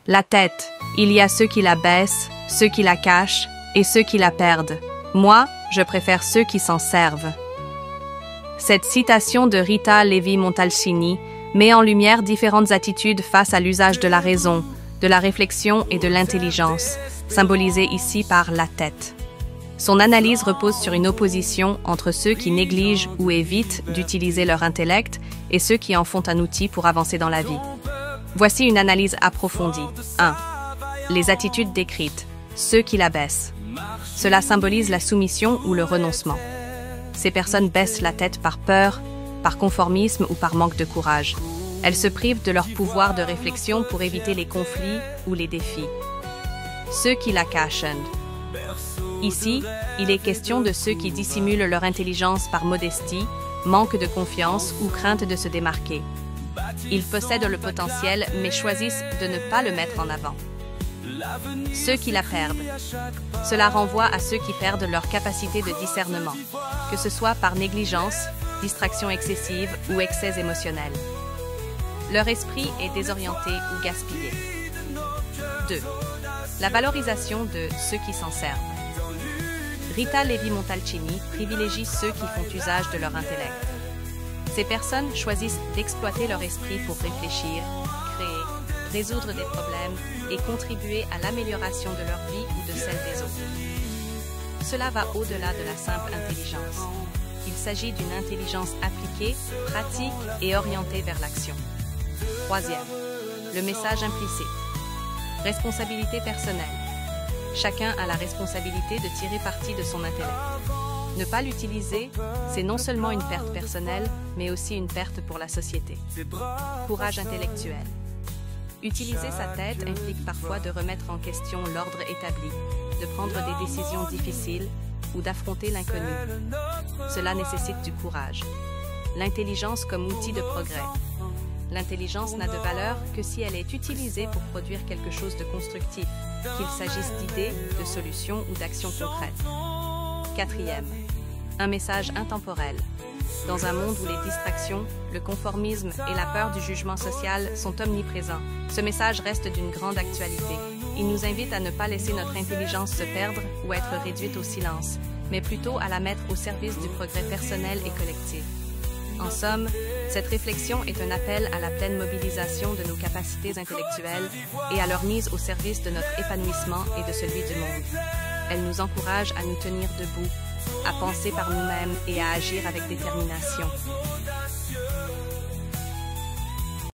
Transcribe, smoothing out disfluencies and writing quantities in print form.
La tête, il y a ceux qui la baissent, ceux qui la cachent et ceux qui la perdent. Moi, je préfère ceux qui s'en servent. Cette citation de Rita Levi-Montalcini met en lumière différentes attitudes face à l'usage de la raison, de la réflexion et de l'intelligence, symbolisées ici par la tête. Son analyse repose sur une opposition entre ceux qui négligent ou évitent d'utiliser leur intellect et ceux qui en font un outil pour avancer dans la vie. Voici une analyse approfondie. 1. Les attitudes décrites. Ceux qui la baissent. Cela symbolise la soumission ou le renoncement. Ces personnes baissent la tête par peur, par conformisme ou par manque de courage. Elles se privent de leur pouvoir de réflexion pour éviter les conflits ou les défis. Ceux qui la cachent. Ici, il est question de ceux qui dissimulent leur intelligence par modestie, manque de confiance ou crainte de se démarquer. Ils possèdent le potentiel mais choisissent de ne pas le mettre en avant. Ceux qui la perdent. Cela renvoie à ceux qui perdent leur capacité de discernement, que ce soit par négligence, distraction excessive ou excès émotionnels. Leur esprit est désorienté ou gaspillé. 2. La valorisation de ceux qui s'en servent. Rita Levi-Montalcini privilégie ceux qui font usage de leur intellect. Ces personnes choisissent d'exploiter leur esprit pour réfléchir, créer, résoudre des problèmes et contribuer à l'amélioration de leur vie ou de celle des autres. Cela va au-delà de la simple intelligence. Il s'agit d'une intelligence appliquée, pratique et orientée vers l'action. 3e, le message implicite. Responsabilité personnelle. Chacun a la responsabilité de tirer parti de son intellect. Ne pas l'utiliser, c'est non seulement une perte personnelle, mais aussi une perte pour la société. Courage intellectuel. Utiliser sa tête implique parfois de remettre en question l'ordre établi, de prendre des décisions difficiles ou d'affronter l'inconnu. Cela nécessite du courage. L'intelligence comme outil de progrès. L'intelligence n'a de valeur que si elle est utilisée pour produire quelque chose de constructif, qu'il s'agisse d'idées, de solutions ou d'actions concrètes. 4e, un message intemporel. Dans un monde où les distractions, le conformisme et la peur du jugement social sont omniprésents, ce message reste d'une grande actualité. Il nous invite à ne pas laisser notre intelligence se perdre ou être réduite au silence, mais plutôt à la mettre au service du progrès personnel et collectif. En somme, cette réflexion est un appel à la pleine mobilisation de nos capacités intellectuelles et à leur mise au service de notre épanouissement et de celui du monde. Elle nous encourage à nous tenir debout, à penser par nous-mêmes et à agir avec détermination.